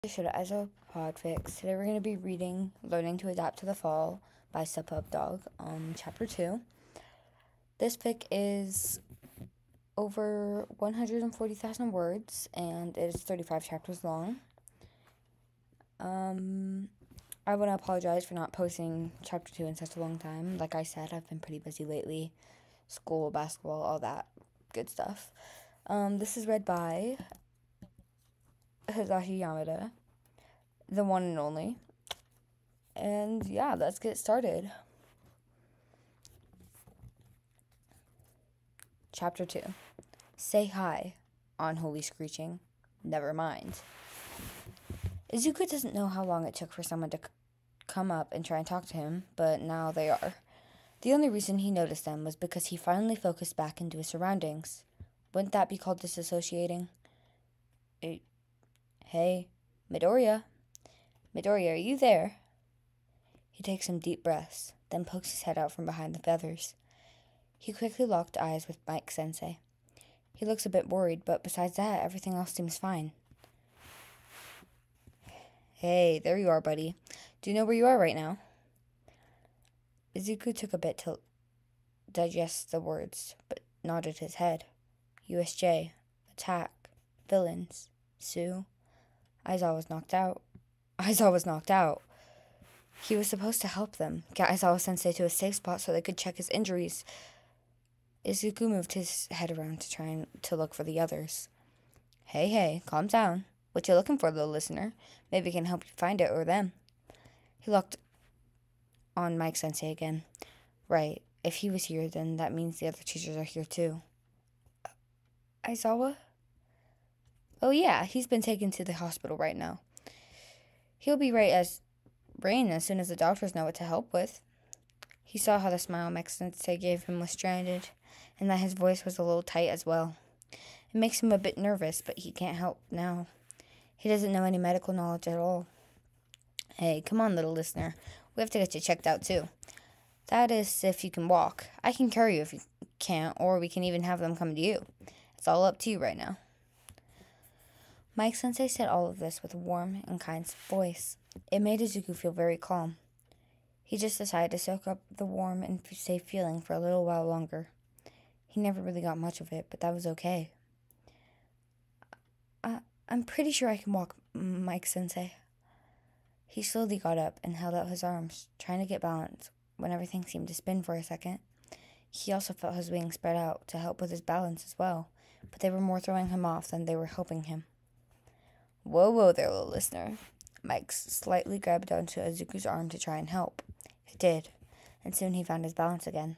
Shota, Aizawa Podfics. Today we're going to be reading Learning to Adapt to the Fall by Subpub Dog, Chapter 2. This fic is over 140,000 words, and it is 35 chapters long. I want to apologize for not posting Chapter 2 in such a long time. Like I said, I've been pretty busy lately. School, basketball, all that good stuff. This is read by Hisashi Yamada, the one and only. And yeah, let's get started. Chapter 2. Say hi. Unholy screeching. Never mind. Izuku doesn't know how long it took for someone to come up and try and talk to him, but now they are. The only reason he noticed them was because he finally focused back into his surroundings. Wouldn't that be called disassociating? Hey, Midoriya. Midoriya, are you there? He takes some deep breaths, then pokes his head out from behind the feathers. He quickly locked eyes with Mike-sensei. He looks a bit worried, but besides that, everything else seems fine. Hey, there you are, buddy. Do you know where you are right now? Izuku took a bit to digest the words, but nodded his head. USJ, attack, villains, Sue. Aizawa was knocked out. He was supposed to help them, get Aizawa-sensei to a safe spot so they could check his injuries. Izuku moved his head around to try to look for the others. Hey, calm down. What you looking for, little listener? Maybe I can help you find it or them. He looked on Mike-sensei again. Right, if he was here, then that means the other teachers are here too. Aizawa? Oh yeah, he's been taken to the hospital right now. He'll be right as rain as soon as the doctors know what to help with. He saw how the smile Mike-sensei gave him was stranded, and that his voice was a little tight as well. It makes him a bit nervous, but he can't help now. He doesn't know any medical knowledge at all. Hey, come on, little listener. We have to get you checked out too. That is, if you can walk. I can carry you if you can't, or we can even have them come to you. It's all up to you right now. Mike-sensei said all of this with a warm and kind voice. It made Izuku feel very calm. He just decided to soak up the warm and safe feeling for a little while longer. He never really got much of it, but that was okay. I'm pretty sure I can walk, Mike-sensei. He slowly got up and held out his arms, trying to get balance when everything seemed to spin for a second. He also felt his wings spread out to help with his balance as well, but they were more throwing him off than they were helping him. Whoa there, little listener. Mike slightly grabbed onto Izuku's arm to try and help. It did, and soon he found his balance again.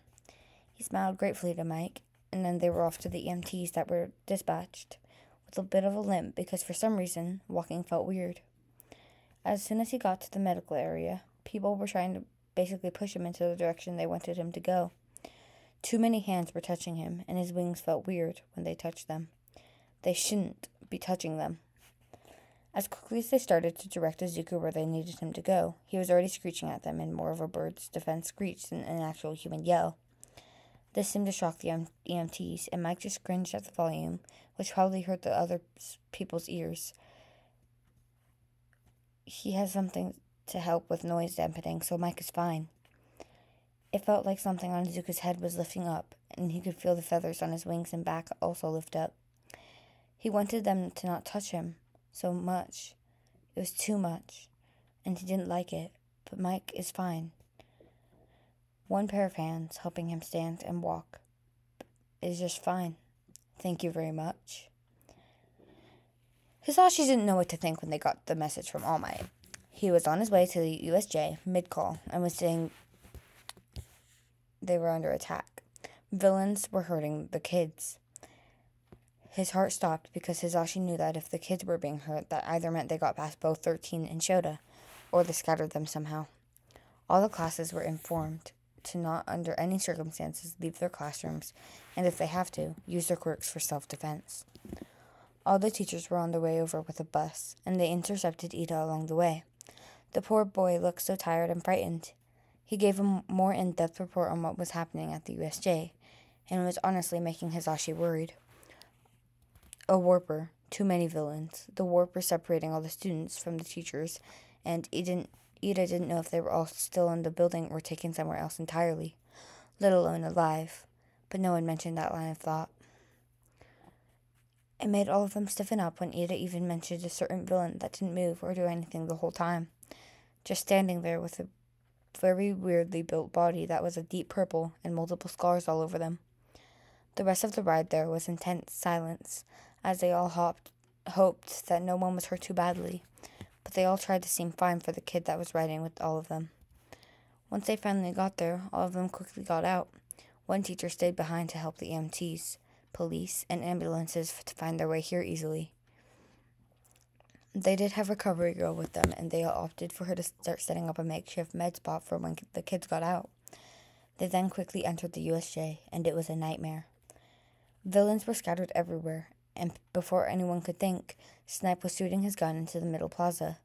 He smiled gratefully to Mike, and then they were off to the EMTs that were dispatched, with a bit of a limp because for some reason, walking felt weird. As soon as he got to the medical area, people were trying to basically push him into the direction they wanted him to go. Too many hands were touching him, and his wings felt weird when they touched them. They shouldn't be touching them. As quickly as they started to direct Izuku where they needed him to go, he was already screeching at them in more of a bird's defense screech than an actual human yell. This seemed to shock the EMTs, and Mike just cringed at the volume, which probably hurt the other people's ears. He has something to help with noise dampening, so Mike is fine. It felt like something on Izuku's head was lifting up, and he could feel the feathers on his wings and back also lift up. He wanted them to not touch him so much. It was too much, and he didn't like it, but Mike is fine. One pair of hands helping him stand and walk is just fine. Thank you very much. Hisashi didn't know what to think when they got the message from All Might. He was on his way to the USJ mid-call and was saying they were under attack. Villains were hurting the kids. His heart stopped because Hisashi knew that if the kids were being hurt, that either meant they got past both 13 and Shota, or they scattered them somehow. All the classes were informed to not under any circumstances leave their classrooms, and if they have to, use their quirks for self-defense. All the teachers were on their way over with a bus, and they intercepted Ida along the way. The poor boy looked so tired and frightened. He gave a more in-depth report on what was happening at the USJ, and it was honestly making Hisashi worried. A warper, Too many villains. The warp was separating all the students from the teachers, and Ida didn't know if they were all still in the building or taken somewhere else entirely, let alone alive. But no one mentioned that line of thought. It made all of them stiffen up when Ida even mentioned a certain villain that didn't move or do anything the whole time, just standing there with a very weirdly built body that was a deep purple and multiple scars all over them. The rest of the ride there was intense silence, as they all hoped that no one was hurt too badly, but they all tried to seem fine for the kid that was riding with all of them. Once they finally got there, all of them quickly got out. One teacher stayed behind to help the EMTs, police, and ambulances to find their way here easily. They did have a recovery girl with them, and they all opted for her to start setting up a makeshift med spot for when the kids got out. They then quickly entered the USJ, and it was a nightmare. Villains were scattered everywhere, and before anyone could think, Snipe was shooting his gun into the middle plaza.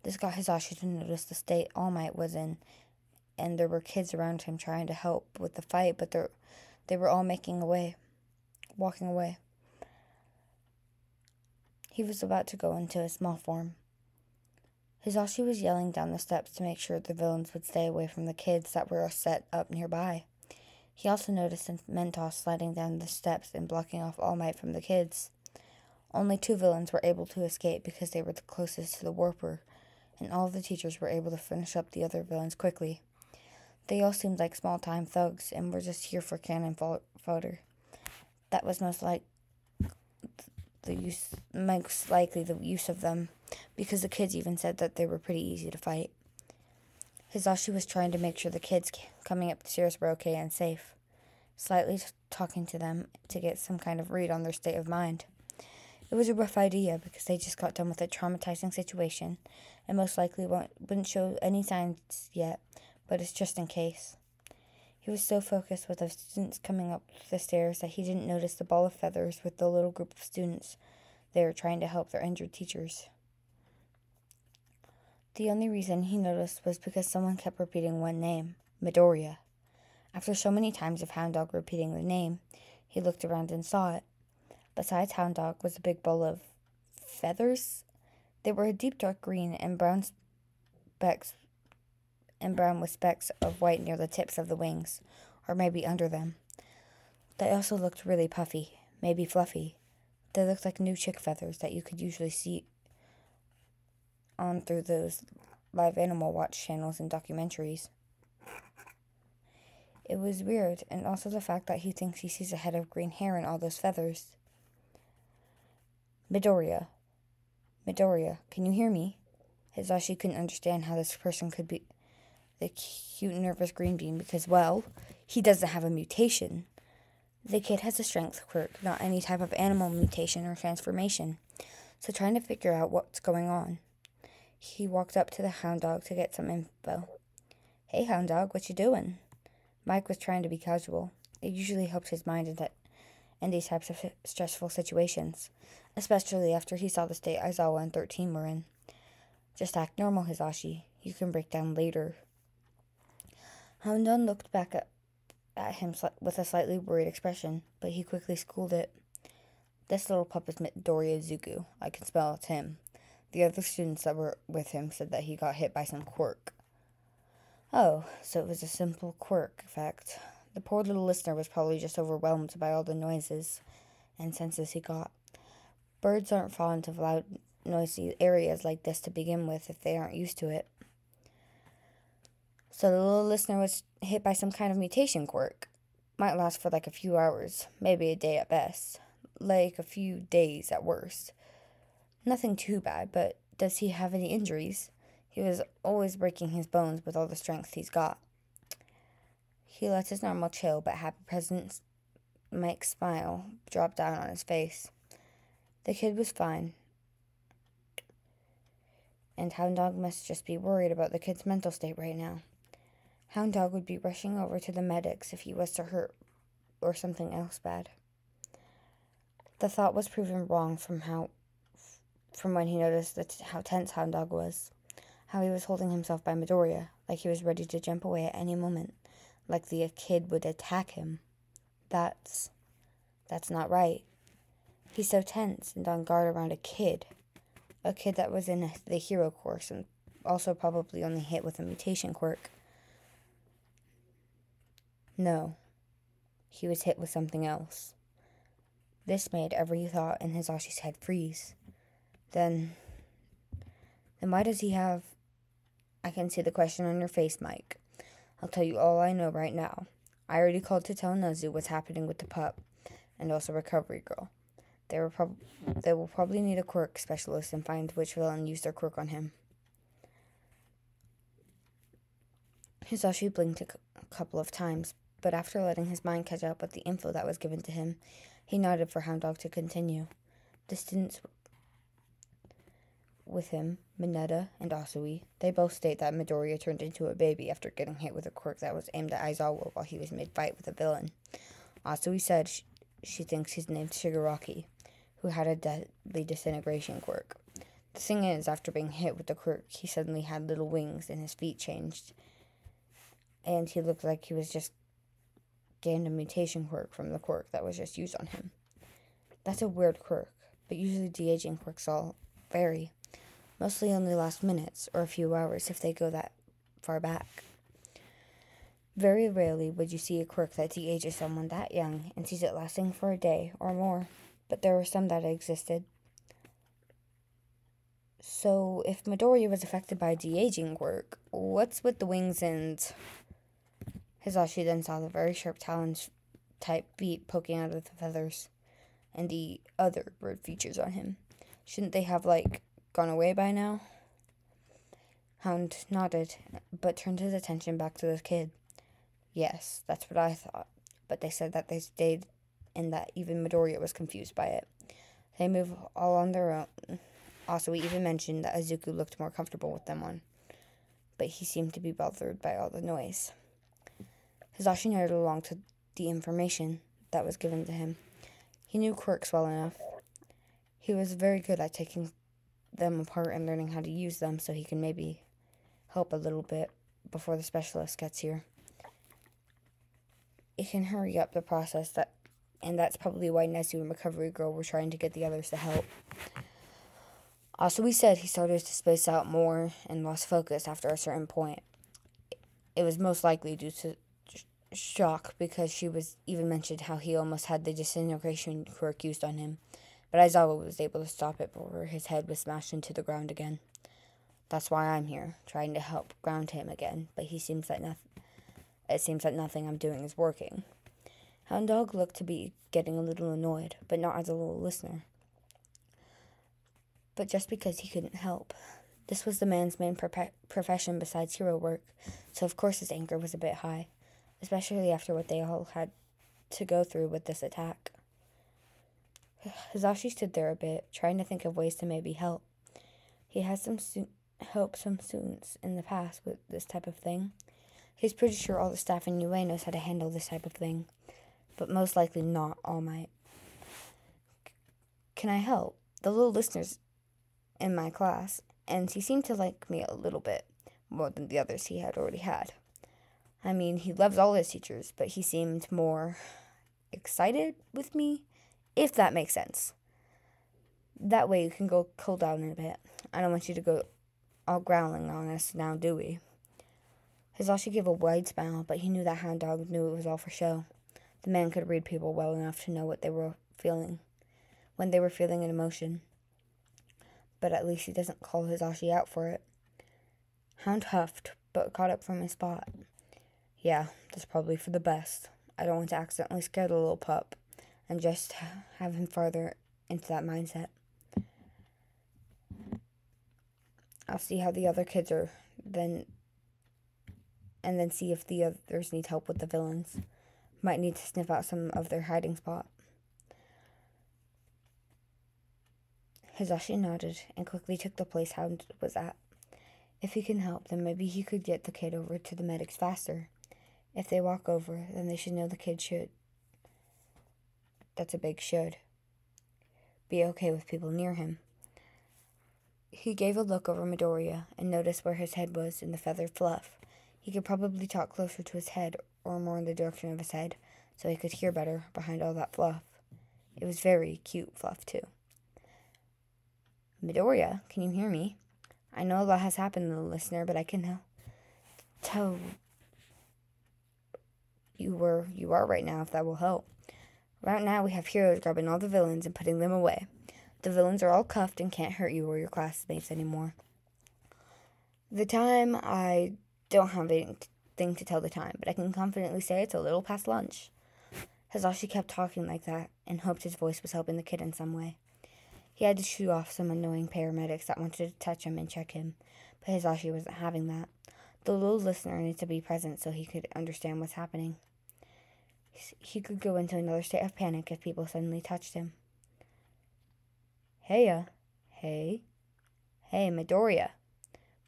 This got Hisashi to notice the state All Might was in, and there were kids around him trying to help with the fight, but they were all walking away. He was about to go into a small form. Hisashi was yelling down the steps to make sure the villains would stay away from the kids that were set up nearby. He also noticed Mentos sliding down the steps and blocking off All Might from the kids. Only 2 villains were able to escape because they were the closest to the warper, and all of the teachers were able to finish up the other villains quickly. They all seemed like small-time thugs and were just here for cannon fodder. That was most likely the use of them, because the kids even said that they were pretty easy to fight. Hisashi was trying to make sure the kids coming up the stairs were okay and safe, slightly talking to them to get some kind of read on their state of mind. It was a rough idea because they just got done with a traumatizing situation and most likely wouldn't show any signs yet, but it's just in case. He was so focused with the students coming up the stairs that he didn't notice the ball of feathers with the little group of students there trying to help their injured teachers. The only reason he noticed was because someone kept repeating one name, Midoriya. After so many times of Hound Dog repeating the name, he looked around and saw it. Besides Hound Dog was a big ball of feathers. They were a deep dark green and brown with specks of white near the tips of the wings, or maybe under them. They also looked really puffy, maybe fluffy. They looked like new chick feathers that you could usually see on through those live animal watch channels and documentaries. It was weird, and also the fact that he thinks he sees a head of green hair in all those feathers. Midoriya, can you hear me? Hisashi couldn't understand how this person could be the cute, nervous green bean because, well, he doesn't have a mutation. The kid has a strength quirk, not any type of animal mutation or transformation. So trying to figure out what's going on, he walked up to the Hound Dog to get some info. Hey, Hound Dog, what you doing? Mike was trying to be casual. It usually helps his mind in these types of stressful situations, especially after he saw the state Aizawa and 13 were in. Just act normal, Hisashi. You can break down later. Hound Dog looked back at him with a slightly worried expression, but he quickly schooled it. This little pup is Midoriya Zuko. I can spell it's him. The other students that were with him said that he got hit by some quirk. Oh, so it was a simple quirk effect. The poor little listener was probably just overwhelmed by all the noises and senses he got. Birds aren't fond of loud, noisy areas like this to begin with if they aren't used to it. So the little listener was hit by some kind of mutation quirk. Might last for like a few hours, maybe a day at best. Like a few days at worst. Nothing too bad, but does he have any injuries? He was always breaking his bones with all the strength he's got. He let his normal chill but happy presence Mike's smile drop down on his face. The kid was fine. And Hound Dog must just be worried about the kid's mental state right now. Hound Dog would be rushing over to the medics if he was to hurt or something else bad. The thought was proven wrong from when he noticed how tense Hound Dog was. How he was holding himself by Midoriya, like he was ready to jump away at any moment, like the kid would attack him. That's not right. He's so tense and on guard around a kid that was in the hero course and also probably only hit with a mutation quirk. No, he was hit with something else. This made every thought in Hizashi's head freeze. Then why does he have... I can see the question on your face, Mike. I'll tell you all I know right now. I already called to tell Nezu what's happening with the pup, and also Recovery Girl. They will probably need a quirk specialist and find which villain used their quirk on him. Hisashi blinked a couple of times, but after letting his mind catch up with the info that was given to him, he nodded for Hound Dog to continue. The students with him, Mineta and Asui, they both state that Midoriya turned into a baby after getting hit with a quirk that was aimed at Aizawa while he was mid-fight with a villain. Asui said she thinks he's named Shigaraki, who had a deadly disintegration quirk. The thing is, after being hit with the quirk, he suddenly had little wings and his feet changed, and he looked like he was just gained a mutation quirk from the quirk that was just used on him. That's a weird quirk, but usually de-aging quirks all vary. Mostly only last minutes or a few hours if they go that far back. Very rarely would you see a quirk that de-ages someone that young and sees it lasting for a day or more, but there were some that existed. So, if Midoriya was affected by a de-aging quirk, what's with the wings and... Hisashi then saw the very sharp talons-type beak poking out of the feathers and the other bird features on him. Shouldn't they have, gone away by now? Hound nodded, but turned his attention back to the kid. Yes, that's what I thought, but they said that they stayed and that even Midoriya was confused by it. They move all on their own. Also, he even mentioned that Izuku looked more comfortable with them on, but he seemed to be bothered by all the noise. Hisashi nodded along to the information that was given to him. He knew quirks well enough. He was very good at taking them apart and learning how to use them, so he can maybe help a little bit before the specialist gets here. It can hurry up the process, and that's probably why Nezu and Recovery Girl were trying to get the others to help. Also, he said he started to space out more and lost focus after a certain point. It was most likely due to shock, because she was even mentioned how he almost had the disintegration quirk used on him, but Aizawa was able to stop it before his head was smashed into the ground again. That's why I'm here, trying to help ground him again, but it seems that nothing I'm doing is working. Hound Dog looked to be getting a little annoyed, but not as a little listener. But just because he couldn't help. This was the man's main profession besides hero work, so of course his anger was a bit high, especially after what they all had to go through with this attack. Hisashi stood there a bit, trying to think of ways to maybe help. He has helped some students in the past with this type of thing. He's pretty sure all the staff in UA knows how to handle this type of thing, but most likely not All Might. Can I help? The little listener's in my class, and he seemed to like me a little bit, more than the others he had already had. I mean, he loves all his teachers, but he seemed more excited with me, if that makes sense. That way you can go cool down a bit. I don't want you to go all growling on us now, do we? Hisashi gave a wide smile, but he knew that Hound Dog knew it was all for show. The man could read people well enough to know what they were feeling, when they were feeling an emotion. But at least he doesn't call Hisashi out for it. Hound huffed, but got up from his spot. Yeah, that's probably for the best. I don't want to accidentally scare the little pup, and just have him farther into that mindset. I'll see how the other kids are, and then see if the others need help with the villains. Might need to sniff out some of their hiding spot. Hisashi nodded and quickly took the place Hound was at. If he can help, then maybe he could get the kid over to the medics faster. If they walk over, then they should know the kid should. That's a big should. Be okay with people near him. He gave a look over Midoriya and noticed where his head was in the feathered fluff. He could probably talk closer to his head or more in the direction of his head, so he could hear better behind all that fluff. It was very cute fluff, too. Midoriya, can you hear me? I know a lot has happened, little listener, but I can tell you where you are right now, if that will help. Right now, we have heroes grabbing all the villains and putting them away. The villains are all cuffed and can't hurt you or your classmates anymore. The time, I don't have anything to tell the time, but I can confidently say it's a little past lunch. Hisashi kept talking like that and hoped his voice was helping the kid in some way. He had to shoo off some annoying paramedics that wanted to touch him and check him, but Hisashi wasn't having that. The little listener needed to be present so he could understand what's happening. He could go into another state of panic if people suddenly touched him. Hey, Midoriya.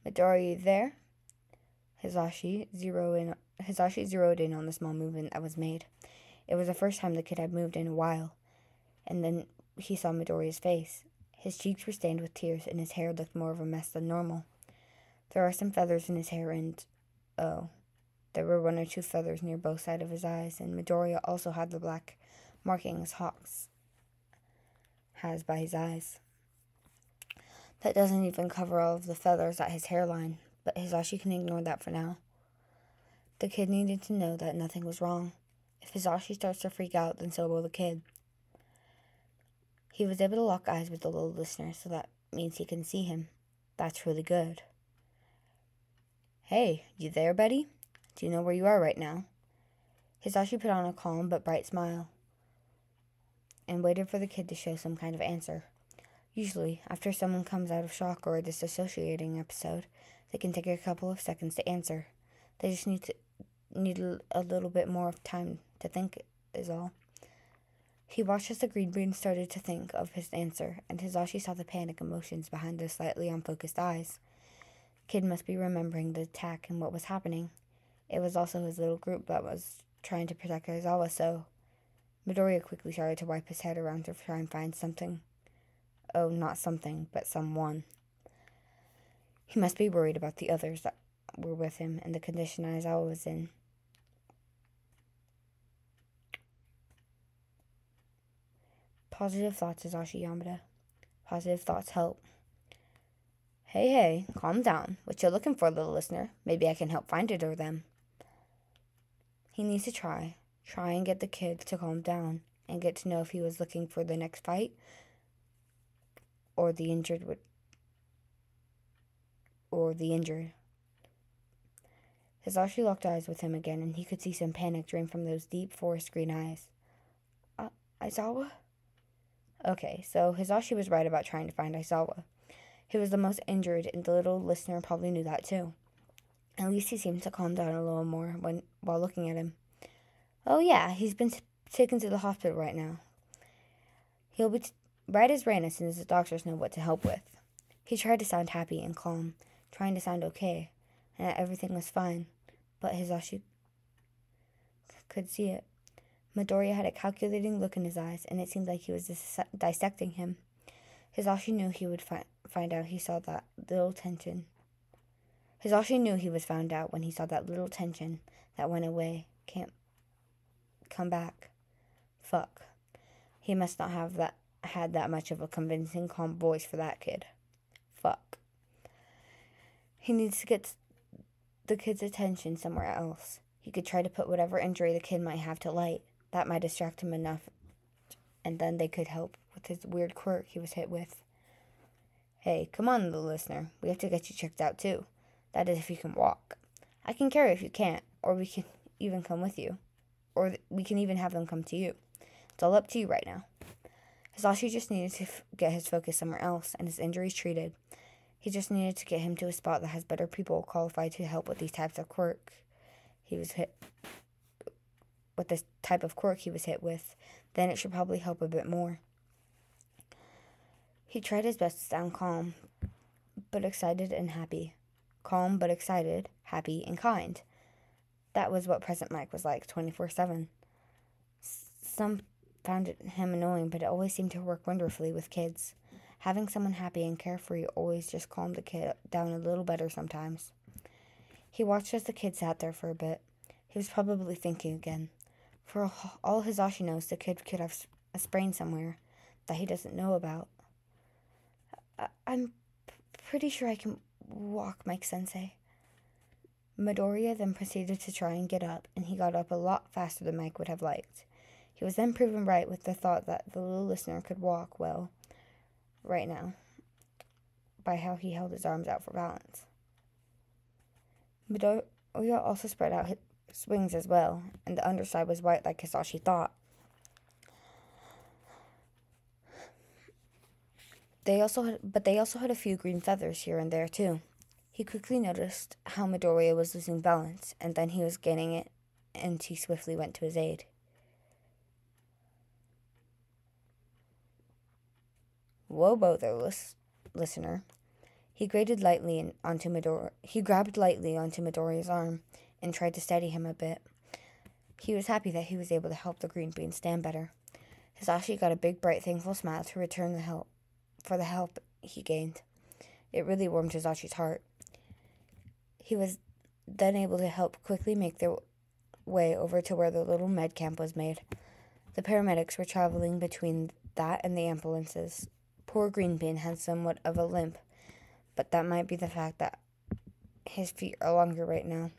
Midoriya, you there? Hisashi zeroed in on the small movement that was made. It was the first time the kid had moved in a while, and then he saw Midoriya's face. His cheeks were stained with tears, and his hair looked more of a mess than normal. There are some feathers in his hair, and there were 1 or 2 feathers near both sides of his eyes, and Midoriya also had the black markings Hawks has by his eyes. That doesn't even cover all of the feathers at his hairline, but Hisashi can ignore that for now. The kid needed to know that nothing was wrong. If Hisashi starts to freak out, then so will the kid. He was able to lock eyes with the little listener, so that means he can see him. That's really good. Hey, you there, Betty? Do you know where you are right now? Hisashi put on a calm but bright smile and waited for the kid to show some kind of answer. Usually, after someone comes out of shock or a disassociating episode, they can take a couple of seconds to answer. They just need a little bit more of time to think is all. He watched as the green bean started to think of his answer, and Hisashi saw the panic emotions behind those slightly unfocused eyes. Kid must be remembering the attack and what was happening. It was also his little group that was trying to protect Aizawa, so Midoriya quickly started to wipe his head around to try and find something. Oh, not something, but someone. He must be worried about the others that were with him and the condition Aizawa was in. Positive thoughts, Hisashi Yamada. Positive thoughts help. Hey, calm down. What you looking for, little listener? Maybe I can help find it or them. He needs to try and get the kid to calm down and get to know if he was looking for the next fight or the injured. Hisashi locked eyes with him again, and he could see some panic drain from those deep forest green eyes. Aizawa? Okay, so Hisashi was right about trying to find Aizawa. He was the most injured, and the little listener probably knew that too. At least he seemed to calm down a little more while looking at him. Oh yeah, he's been taken to the hospital right now. He'll be right as rain as soon as the doctors know what to help with. He tried to sound happy and calm, trying to sound okay, and that everything was fine, but Hisashi could see it. Midoriya had a calculating look in his eyes, and it seemed like he was dissecting him. Hisashi knew he would find out he saw that little tension. Hisashi knew he was found out when he saw that little tension that went away. Can't come back. Fuck. He must not have had that much of a convincing, calm voice for that kid. Fuck. He needs to get the kid's attention somewhere else. He could try to put whatever injury the kid might have to light. That might distract him enough, and then they could help with his weird quirk he was hit with. Hey, come on, little listener. We have to get you checked out, too. That is if you can walk. I can carry if you can't, or we can even come with you. Or we can even have them come to you. It's all up to you right now. Hisashi just needed to get his focus somewhere else, and his injuries treated. He just needed to get him to a spot that has better people qualified to help with these types of quirk. With this type of quirk he was hit with, then it should probably help a bit more. He tried his best to sound calm, but excited and happy. Calm but excited, happy and kind. That was what Present Mike was like 24/7. Some found him annoying, but it always seemed to work wonderfully with kids. Having someone happy and carefree always just calmed the kid down a little better sometimes. He watched as the kid sat there for a bit. He was probably thinking again. For all Hisashi knows, the kid could have a sprain somewhere that he doesn't know about. I'm pretty sure I can walk, Mike-sensei. Midoriya then proceeded to try and get up, and he got up a lot faster than Mike would have liked. He was then proven right with the thought that the little listener could walk well right now by how he held his arms out for balance. Midoriya also spread out his wings as well, and the underside was white like Hisashi thought. They also had a few green feathers here and there too. He quickly noticed how Midoriya was losing balance, and then he was gaining it, and he swiftly went to his aid. Whoa there, listener. He grabbed lightly onto Midoriya's arm and tried to steady him a bit. He was happy that he was able to help the green bean stand better. Hisashi got a big, bright, thankful smile to return the help he gained. It really warmed Hisashi's heart. He was then able to help quickly make their way over to where the little med camp was made. The paramedics were traveling between that and the ambulances. Poor Greenbean had somewhat of a limp, but that might be the fact that his feet are longer right now,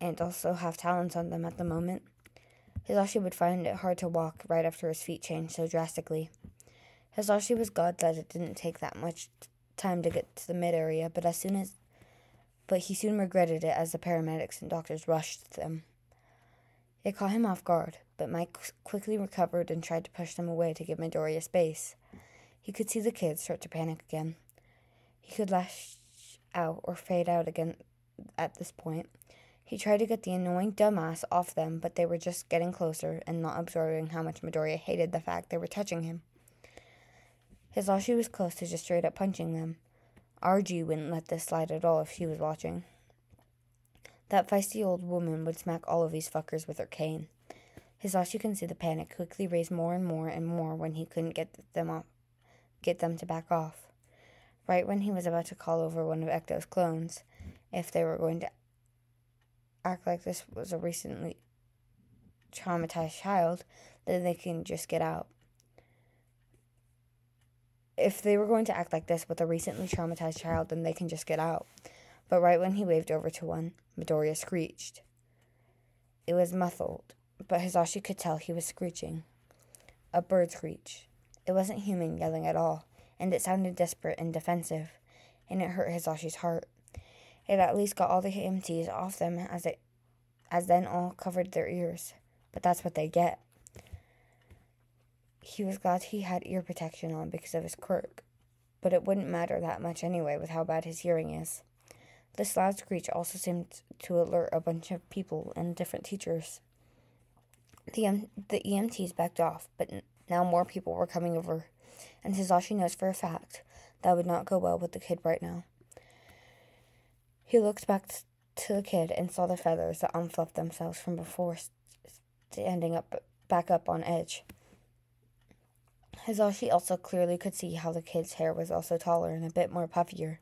and also have talons on them at the moment. Hisashi would find it hard to walk right after his feet changed so drastically. Hisashi was glad that it didn't take that much time to get to the mid area, but he soon regretted it as the paramedics and doctors rushed them. It caught him off guard, but Mike quickly recovered and tried to push them away to give Midoriya space. He could see the kids start to panic again. He could lash out or fade out again at this point. He tried to get the annoying dumbass off them, but they were just getting closer and not absorbing how much Midoriya hated the fact they were touching him. Hisashi was close to just straight up punching them. RG wouldn't let this slide at all if she was watching. That feisty old woman would smack all of these fuckers with her cane. Hisashi could see the panic quickly raise more and more and more when he couldn't get them to back off. Right when he was about to call over one of Ecto's clones, if they were going to act like this was a recently traumatized child, then they can just get out. If they were going to act like this with a recently traumatized child, then they can just get out. But right when he waved over to one, Midoriya screeched. It was muffled, but Hisashi could tell he was screeching. A bird screech. It wasn't human yelling at all, and it sounded desperate and defensive, and it hurt Hisashi's heart. It at least got all the EMTs off them as then all covered their ears. But that's what they get. He was glad he had ear protection on because of his quirk, but it wouldn't matter that much anyway with how bad his hearing is. This loud screech also seemed to alert a bunch of people and different teachers. The EMTs backed off, but now more people were coming over, and Hisashi knows for a fact that would not go well with the kid right now. He looked back to the kid and saw the feathers that unfluffed themselves from before standing back up on edge. Hisashi also clearly could see how the kid's hair was also taller and a bit more puffier.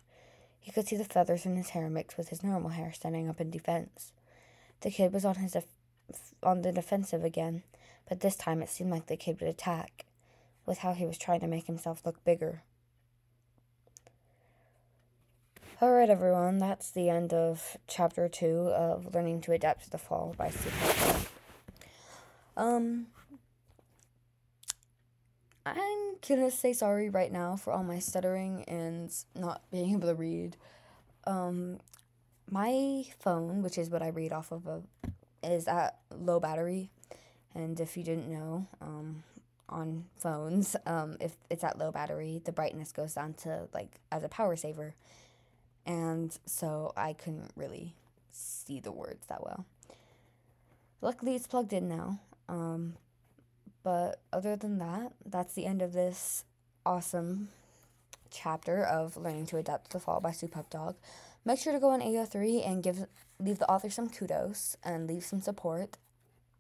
He could see the feathers in his hair mixed with his normal hair standing up in defense. The kid was on the defensive again, but this time it seemed like the kid would attack, with how he was trying to make himself look bigger. Alright everyone, that's the end of Chapter 2 of Learning to Adapt to the Fall by smth. I'm gonna say sorry right now for all my stuttering and not being able to read. My phone, which is what I read off of, is at low battery, and if you didn't know, on phones, if it's at low battery, the brightness goes down to, as a power saver, and so I couldn't really see the words that well. Luckily, it's plugged in now, but other than that, that's the end of this awesome chapter of Learning to Adapt to the Fall by smth. Make sure to go on AO3 and leave the author some kudos and leave some support.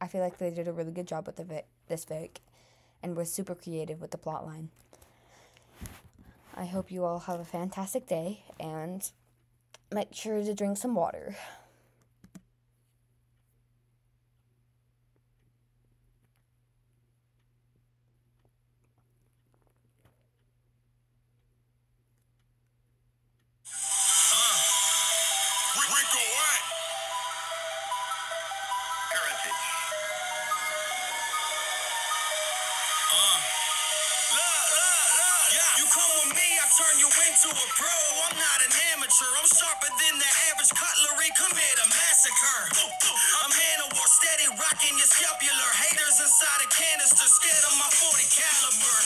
I feel like they did a really good job with this fic and was super creative with the plotline. I hope you all have a fantastic day and make sure to drink some water. Rico what? Heritage. Look. Yeah. You come with me, I turn you into a pro. I'm not an amateur. I'm sharper than the average cutlery. Commit a massacre. A man of war, steady rocking your scapular. Haters inside a canister, scared of my 40 caliber.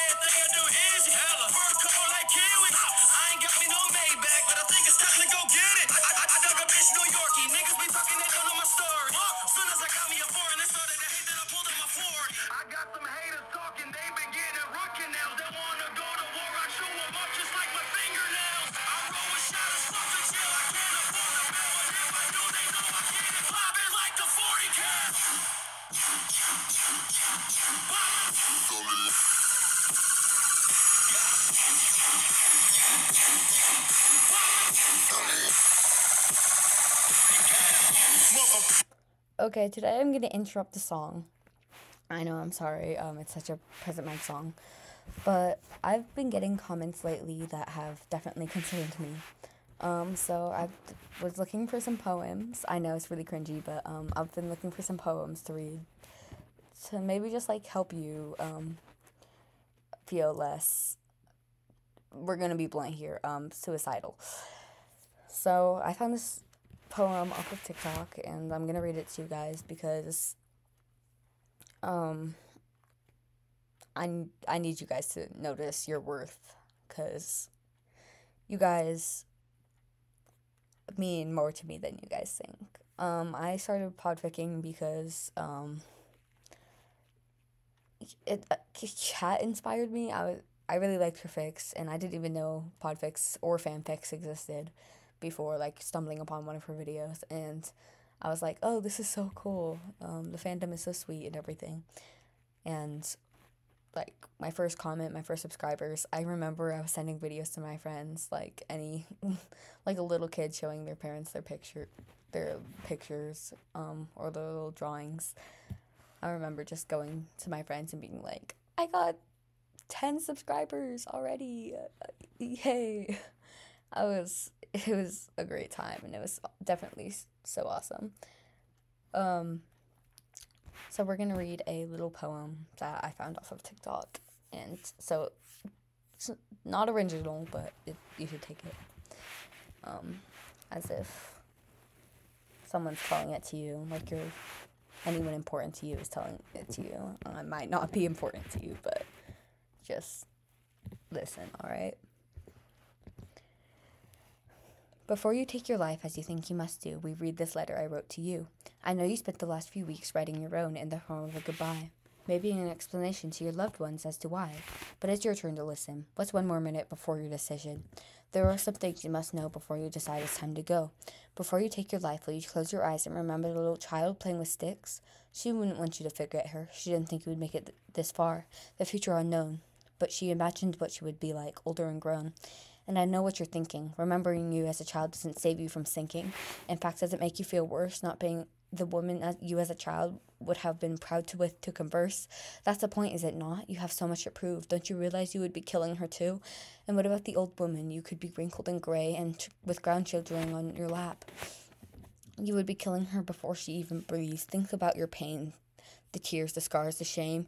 Everything I do easy. Hella. Fur coat like Kiwi. I ain't got me no Maybach, but I think it's time to go get it. I dug a bitch New Yorkie. Niggas be talking, they don't know my story. Soon as I got me a foreign, they started to hate that I pulled up my Ford. I got some haters talking, they been getting root canals. They wanna go to war, I chew them up just like my fingernails. I roll with shot as fuck to chill, I can't afford the bill, but if I do, they know I get it. Poppin' like the 40 cal. Okay, today I'm gonna interrupt the song. I know, I'm sorry, it's such a Present Mike song. But I've been getting comments lately that have definitely concerned me. So I was looking for some poems. I know it's really cringy, but I've been looking for some poems to read to maybe just like help you feel less, we're gonna be blunt here, suicidal. So I found this poem off of TikTok, and I'm gonna read it to you guys because I need you guys to notice your worth, because you guys mean more to me than you guys think. I started podficking because chat inspired me. I really liked Podfics, and I didn't even know Podfics or fanfics existed before like stumbling upon one of her videos, and I was like, oh, this is so cool. The fandom is so sweet and everything. And like my first comment, my first subscribers, I remember I was sending videos to my friends, like like a little kid showing their parents their pictures, or their little drawings. I remember just going to my friends and being like, I got 10 subscribers already, yay. It was a great time, and it was definitely so awesome. So we're gonna read a little poem that I found off of TikTok, and so it's not original, but you should take it as if someone's telling it to you, like anyone important to you is telling it to you. It might not be important to you, but just listen, alright? Before you take your life as you think you must do, we read this letter I wrote to you. I know you spent the last few weeks writing your own in the form of a goodbye, maybe an explanation to your loved ones as to why. But it's your turn to listen. What's one more minute before your decision? There are some things you must know before you decide it's time to go. Before you take your life, will you close your eyes and remember the little child playing with sticks? She wouldn't want you to forget her. She didn't think you would make it this far, the future unknown. But she imagined what she would be like, older and grown. And I know what you're thinking. Remembering you as a child doesn't save you from sinking. In fact, does it make you feel worse not being the woman you as a child would have been proud to converse? That's the point, is it not? You have so much to prove. Don't you realize you would be killing her too? And what about the old woman? You could be wrinkled and gray and with grandchildren on your lap. You would be killing her before she even breathes. Think about your pain, the tears, the scars, the shame.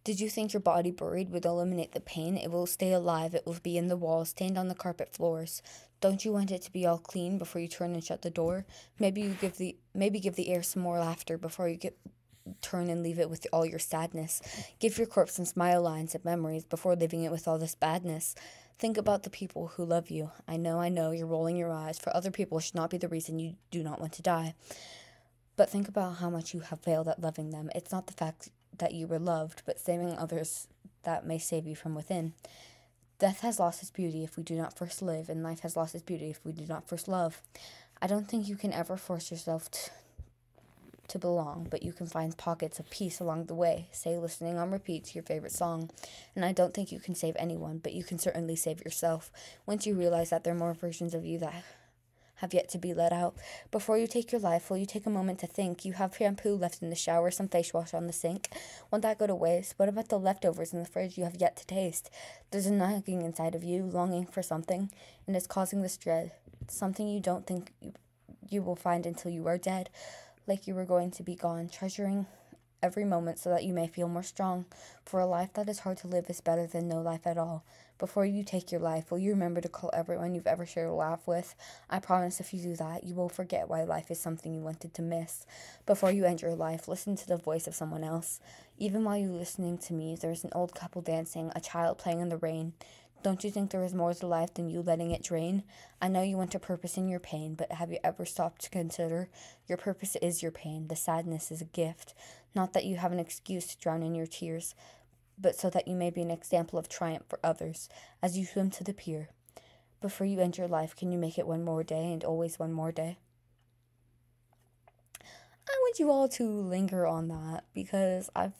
Did you think your body buried would eliminate the pain? It will stay alive. It will be in the walls, stained on the carpet floors. Don't you want it to be all clean before you turn and shut the door? Maybe give the air some more laughter before you turn and leave it with all your sadness. Give your corpse some smile lines and memories before leaving it with all this badness. Think about the people who love you. I know, you're rolling your eyes. For other people should not be the reason you do not want to die. But think about how much you have failed at loving them. It's not the fact that you were loved, but saving others that may save you from within. Death has lost its beauty if we do not first live, and life has lost its beauty if we do not first love. I don't think you can ever force yourself to belong, but you can find pockets of peace along the way, say listening on repeat to your favorite song. And I don't think you can save anyone, but you can certainly save yourself. Once you realize that there are more versions of you that have yet to be let out. Before you take your life, will you take a moment to think? You have shampoo left in the shower, some face wash on the sink. Won't that go to waste? What about the leftovers in the fridge you have yet to taste? There's a nagging inside of you, longing for something, and it's causing this dread. Something you don't think you will find until you are dead, like you were going to be gone, treasuring every moment so that you may feel more strong. For a life that is hard to live is better than no life at all. Before you take your life, will you remember to call everyone you've ever shared a laugh with? I promise if you do that, you will forget why life is something you wanted to miss. Before you end your life, listen to the voice of someone else. Even while you're listening to me, there's an old couple dancing, a child playing in the rain. Don't you think there is more to life than you letting it drain? I know you want a purpose in your pain, but have you ever stopped to consider your purpose is your pain? The sadness is a gift. Not that you have an excuse to drown in your tears, but so that you may be an example of triumph for others as you swim to the pier. Before you end your life, can you make it one more day and always one more day? I want you all to linger on that because I've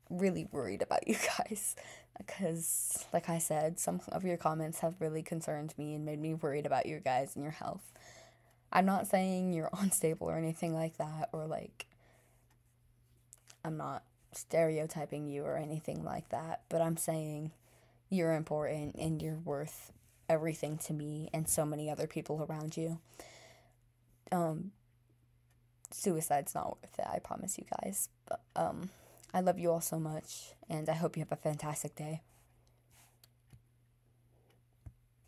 really worried about you guys. Because, like I said, some of your comments have really concerned me and made me worried about your guys and your health. I'm not saying you're unstable or anything like that, or I'm not stereotyping you or anything like that, but I'm saying you're important and you're worth everything to me and so many other people around you. Suicide's not worth it, I promise you guys. But I love you all so much, and I hope you have a fantastic day.